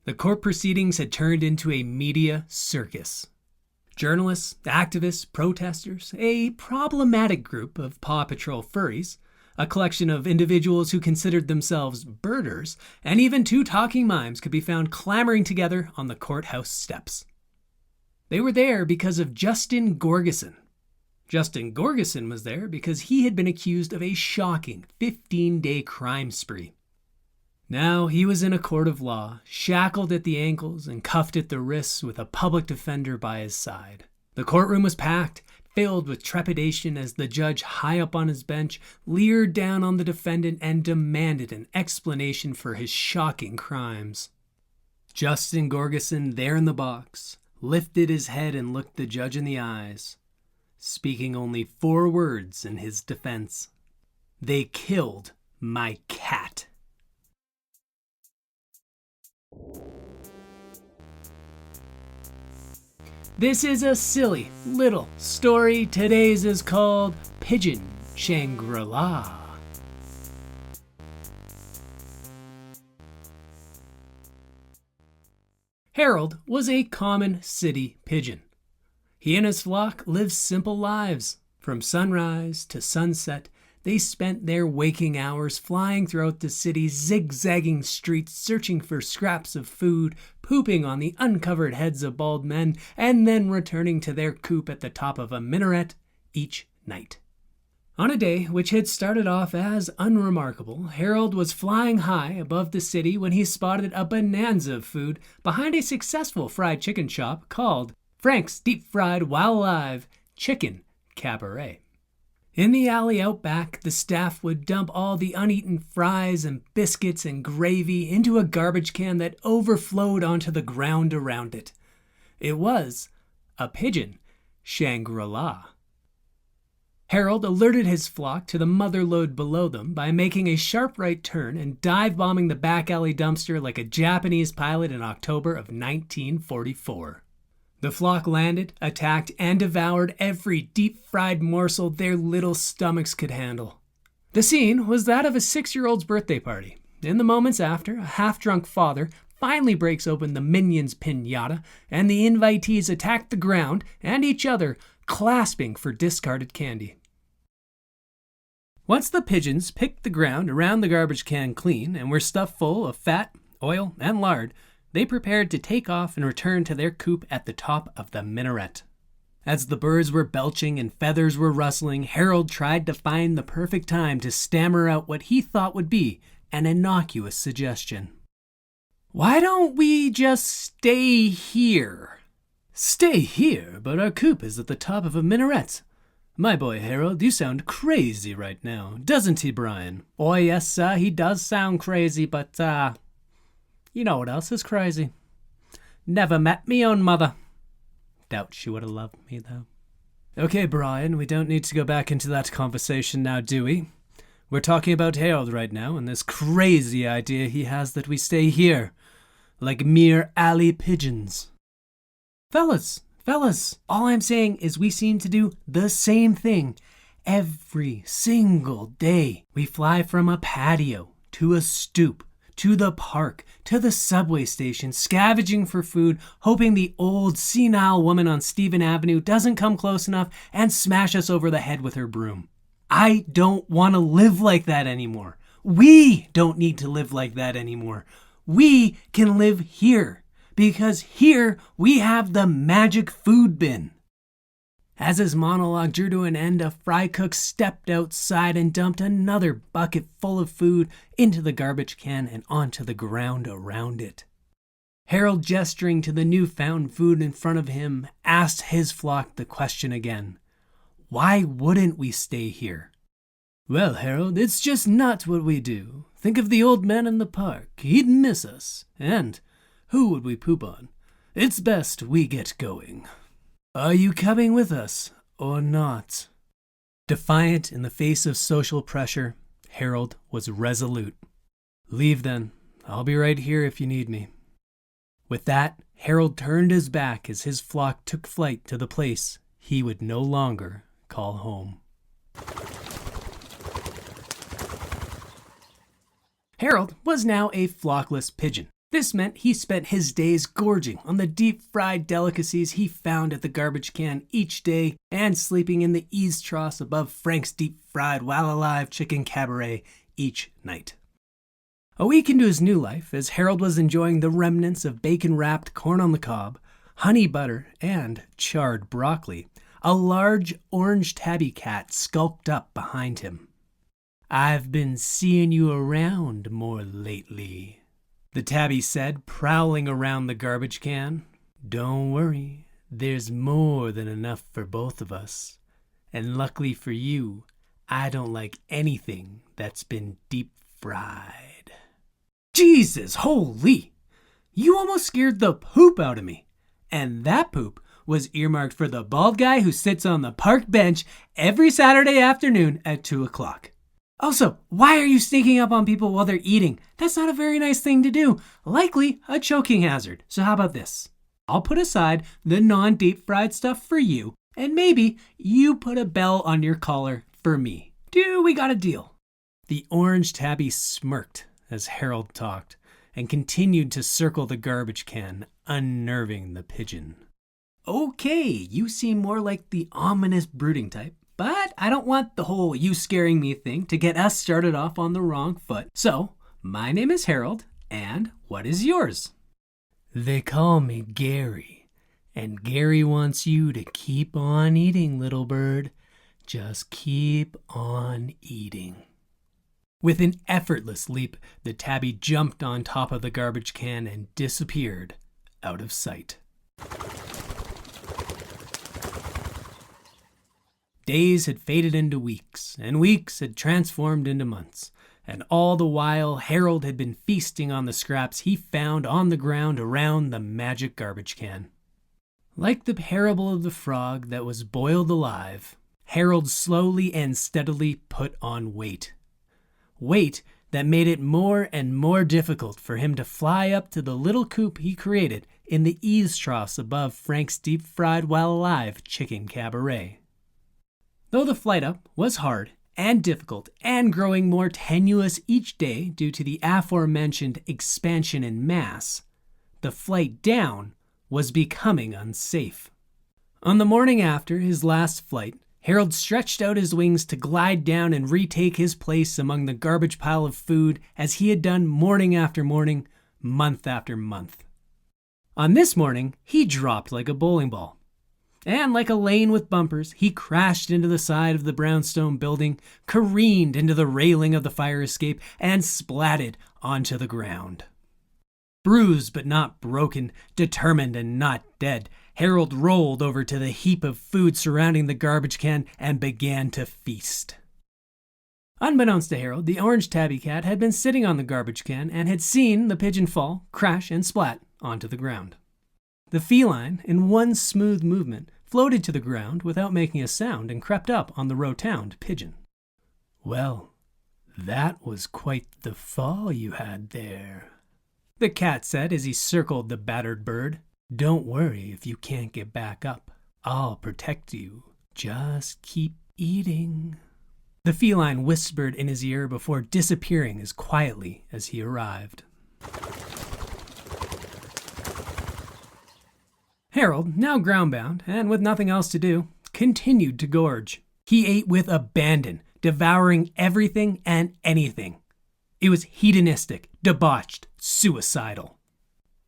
The court proceedings had turned into a media circus. Journalists, activists, protesters, a problematic group of Paw Patrol furries, a collection of individuals who considered themselves birders, and even two talking mimes could be found clamoring together on the courthouse steps. They were there because of Justin Gorgeson. Justin Gorgeson was there because he had been accused of a shocking 15-day crime spree. Now he was in a court of law, shackled at the ankles and cuffed at the wrists with a public defender by his side. The courtroom was packed, filled with trepidation as the judge high up on his bench leered down on the defendant and demanded an explanation for his shocking crimes. Justin Gorgeson, there in the box, lifted his head and looked the judge in the eyes, speaking only 4 words in his defense. "They killed my cat." This is a silly little story. Today's is called Pigeon Shangri-La. Harold was a common city pigeon. He and his flock lived simple lives. From sunrise to sunset, they spent their waking hours flying throughout the city's zigzagging streets, searching for scraps of food, pooping on the uncovered heads of bald men, and then returning to their coop at the top of a minaret each night. On a day which had started off as unremarkable, Harold was flying high above the city when he spotted a bonanza of food behind a successful fried chicken shop called Frank's Deep Fried While Alive Chicken Cabaret. In the alley out back, the staff would dump all the uneaten fries and biscuits and gravy into a garbage can that overflowed onto the ground around it. It was a Pigeon Shangri-La. Harold alerted his flock to the mother lode below them by making a sharp right turn and dive-bombing the back alley dumpster like a Japanese pilot in October of 1944. The flock landed, attacked, and devoured every deep-fried morsel their little stomachs could handle. The scene was that of a 6-year-old's birthday party. In the moments after, a half-drunk father finally breaks open the Minions piñata, and the invitees attack the ground and each other, clasping for discarded candy. Once the pigeons picked the ground around the garbage can clean and were stuffed full of fat, oil, and lard, they prepared to take off and return to their coop at the top of the minaret. As the birds were belching and feathers were rustling, Harold tried to find the perfect time to stammer out what he thought would be an innocuous suggestion. "Why don't we just stay here?" "Stay here? But our coop is at the top of a minaret. My boy Harold, you sound crazy right now, doesn't he, Brian?" "Oh yes, sir, he does sound crazy, but, you know what else is crazy? Never met me own mother. Doubt she would have loved me, though." "Okay, Brian, we don't need to go back into that conversation now, do we? We're talking about Harold right now and this crazy idea he has that we stay here, like mere alley pigeons." Fellas, all I'm saying is we seem to do the same thing every single day. We fly from a patio to a stoop, to the park, to the subway station, scavenging for food, hoping the old senile woman on Stephen Avenue doesn't come close enough and smash us over the head with her broom. I don't want to live like that anymore. We don't need to live like that anymore. We can live here, because here we have the magic food bin. As his monologue drew to an end, a fry cook stepped outside and dumped another bucket full of food into the garbage can and onto the ground around it. Harold, gesturing to the newfound food in front of him, asked his flock the question again. Why wouldn't we stay here? "Well, Harold, it's just not what we do. Think of the old man in the park. He'd miss us. And who would we poop on? It's best we get going. Are you coming with us or not?" Defiant in the face of social pressure, Harold was resolute. "Leave then. I'll be right here if you need me." With that, Harold turned his back as his flock took flight to the place he would no longer call home. Harold was now a flockless pigeon. This meant he spent his days gorging on the deep-fried delicacies he found at the garbage can each day and sleeping in the eaves troughs above Frank's deep-fried while alive chicken cabaret each night. A week into his new life, as Harold was enjoying the remnants of bacon-wrapped corn on the cob, honey butter, and charred broccoli, a large orange tabby cat skulked up behind him. "I've been seeing you around more lately," the tabby said, prowling around the garbage can. "Don't worry, there's more than enough for both of us. And luckily for you, I don't like anything that's been deep fried." Jesus, holy! You almost scared the poop out of me. And that poop was earmarked for the bald guy who sits on the park bench every Saturday afternoon at 2 o'clock. Also, why are you sneaking up on people while they're eating? That's not a very nice thing to do. Likely a choking hazard. So how about this? I'll put aside the non-deep fried stuff for you, and maybe you put a bell on your collar for me. Do we got a deal? The orange tabby smirked as Harold talked and continued to circle the garbage can, unnerving the pigeon. Okay, you seem more like the ominous brooding type. But I don't want the whole you scaring me thing to get us started off on the wrong foot. So, my name is Harold, and what is yours? They call me Gary, and Gary wants you to keep on eating, little bird. Just keep on eating. With an effortless leap, the tabby jumped on top of the garbage can and disappeared out of sight. Days had faded into weeks, and weeks had transformed into months, and all the while Harold had been feasting on the scraps he found on the ground around the magic garbage can. Like the parable of the frog that was boiled alive, Harold slowly and steadily put on weight. Weight that made it more and more difficult for him to fly up to the little coop he created in the eaves troughs above Frank's deep-fried while alive chicken cabaret. Though the flight up was hard and difficult and growing more tenuous each day due to the aforementioned expansion in mass, the flight down was becoming unsafe. On the morning after his last flight, Harold stretched out his wings to glide down and retake his place among the garbage pile of food as he had done morning after morning, month after month. On this morning, he dropped like a bowling ball. And like a lane with bumpers, he crashed into the side of the brownstone building, careened into the railing of the fire escape, and splatted onto the ground. Bruised but not broken, determined and not dead, Harold rolled over to the heap of food surrounding the garbage can and began to feast. Unbeknownst to Harold, the orange tabby cat had been sitting on the garbage can and had seen the pigeon fall, crash, and splat onto the ground. The feline, in one smooth movement, floated to the ground without making a sound and crept up on the rotund pigeon. "Well, that was quite the fall you had there," the cat said as he circled the battered bird. "Don't worry if you can't get back up. I'll protect you. Just keep eating." The feline whispered in his ear before disappearing as quietly as he arrived. Harold, now groundbound and with nothing else to do, continued to gorge. He ate with abandon, devouring everything and anything. It was hedonistic, debauched, suicidal.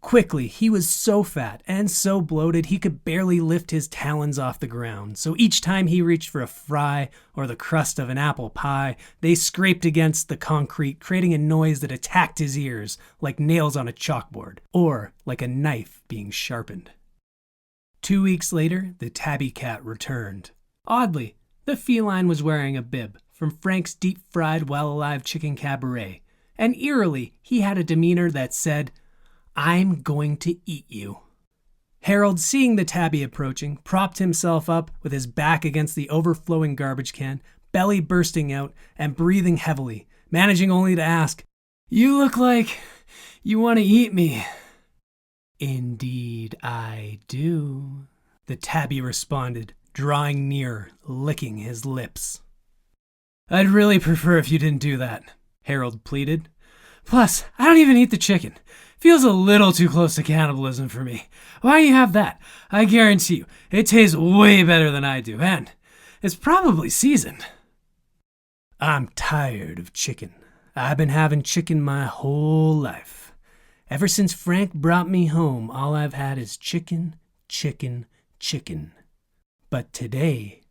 Quickly, he was so fat and so bloated he could barely lift his talons off the ground, so each time he reached for a fry or the crust of an apple pie, they scraped against the concrete, creating a noise that attacked his ears like nails on a chalkboard, or like a knife being sharpened. 2 weeks later, the tabby cat returned. Oddly, the feline was wearing a bib from Frank's deep-fried while-alive chicken cabaret, and eerily, he had a demeanor that said, "I'm going to eat you." Harold, seeing the tabby approaching, propped himself up with his back against the overflowing garbage can, belly bursting out and breathing heavily, managing only to ask, "You look like you want to eat me." "Indeed I do," the tabby responded, drawing near, licking his lips. "I'd really prefer if you didn't do that," Harold pleaded. Plus, I don't even eat the chicken. Feels a little too close to cannibalism for me. Why don't you have that? I guarantee you, it tastes way better than I do, and it's probably seasoned. I'm tired of chicken. I've been having chicken my whole life. Ever since Frank brought me home, all I've had is chicken, chicken, chicken. But today,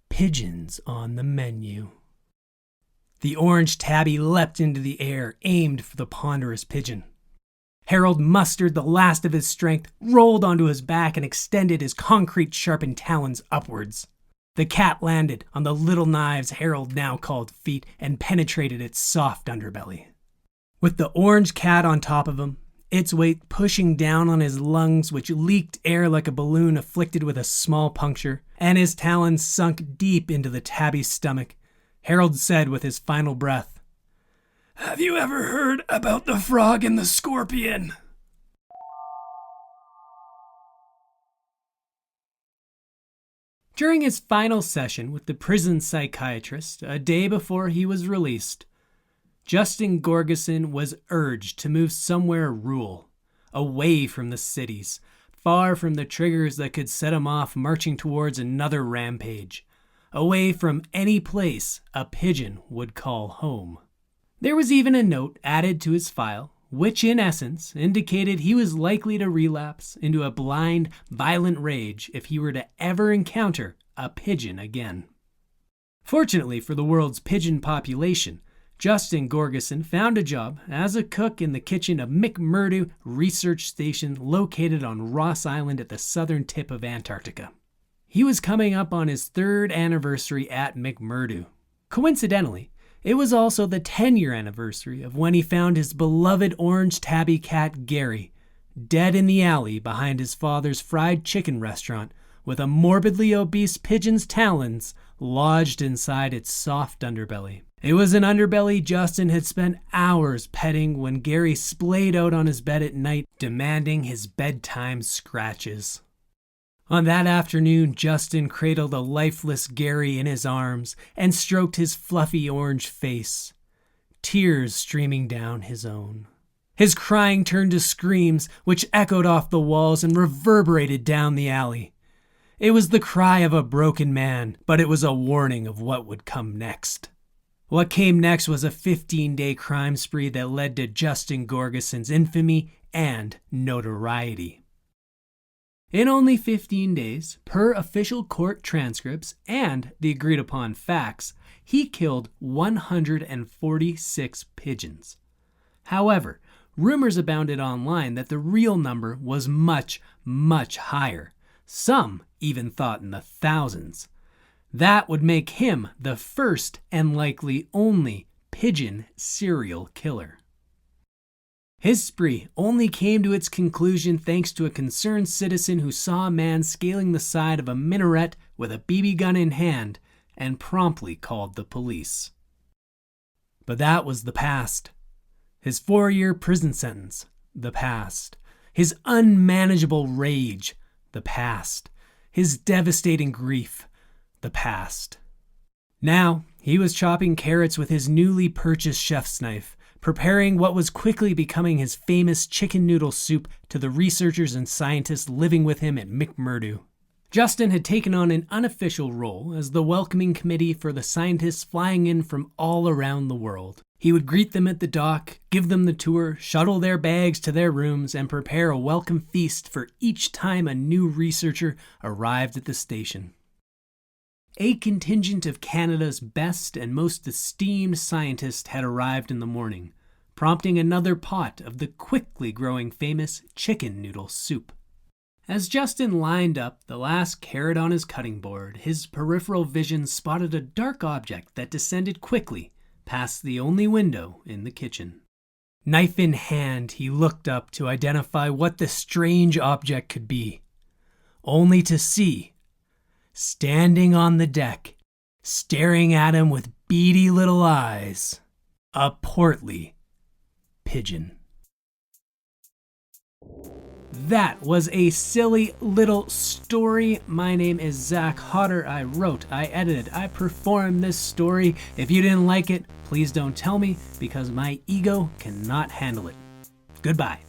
pigeon's on the menu. The orange tabby leapt into the air, aimed for the ponderous pigeon. Harold mustered the last of his strength, rolled onto his back, and extended his concrete-sharpened talons upwards. The cat landed on the little knives Harold now called feet and penetrated its soft underbelly. With the orange cat on top of him, its weight pushing down on his lungs, which leaked air like a balloon afflicted with a small puncture, and his talons sunk deep into the tabby's stomach, Harold said with his final breath, "Have you ever heard about the frog and the scorpion?" During his final session with the prison psychiatrist, a day before he was released, Justin Gorgeson was urged to move somewhere rural, away from the cities, far from the triggers that could set him off marching towards another rampage, away from any place a pigeon would call home. There was even a note added to his file, which in essence indicated he was likely to relapse into a blind, violent rage if he were to ever encounter a pigeon again. Fortunately for the world's pigeon population, Justin Gorgeson found a job as a cook in the kitchen of McMurdo Research Station located on Ross Island at the southern tip of Antarctica. He was coming up on his 3rd anniversary at McMurdo. Coincidentally, it was also the 10-year anniversary of when he found his beloved orange tabby cat Gary, dead in the alley behind his father's fried chicken restaurant with a morbidly obese pigeon's talons lodged inside its soft underbelly. It was an underbelly Justin had spent hours petting when Gary splayed out on his bed at night, demanding his bedtime scratches. On that afternoon, Justin cradled a lifeless Gary in his arms and stroked his fluffy orange face, tears streaming down his own. His crying turned to screams, which echoed off the walls and reverberated down the alley. It was the cry of a broken man, but it was a warning of what would come next. What came next was a 15-day crime spree that led to Justin Gorgeson's infamy and notoriety. In only 15 days, per official court transcripts and the agreed-upon facts, he killed 146 pigeons. However, rumors abounded online that the real number was much, much higher. Some even thought in the thousands. That would make him the first and likely only pigeon serial killer. His spree only came to its conclusion thanks to a concerned citizen who saw a man scaling the side of a minaret with a BB gun in hand and promptly called the police. But that was the past. His 4-year prison sentence, the past. His unmanageable rage, the past. His devastating grief, the past. Now, he was chopping carrots with his newly purchased chef's knife, preparing what was quickly becoming his famous chicken noodle soup to the researchers and scientists living with him at McMurdo. Justin had taken on an unofficial role as the welcoming committee for the scientists flying in from all around the world. He would greet them at the dock, give them the tour, shuttle their bags to their rooms, and prepare a welcome feast for each time a new researcher arrived at the station. A contingent of Canada's best and most esteemed scientists had arrived in the morning, prompting another pot of the quickly growing famous chicken noodle soup. As Justin lined up the last carrot on his cutting board, his peripheral vision spotted a dark object that descended quickly past the only window in the kitchen. Knife in hand, he looked up to identify what the strange object could be, only to see, standing on the deck, staring at him with beady little eyes, a portly pigeon. That was a silly little story. My name is Zach Hodder. I wrote, I edited, I performed this story. If you didn't like it, please don't tell me because my ego cannot handle it. Goodbye.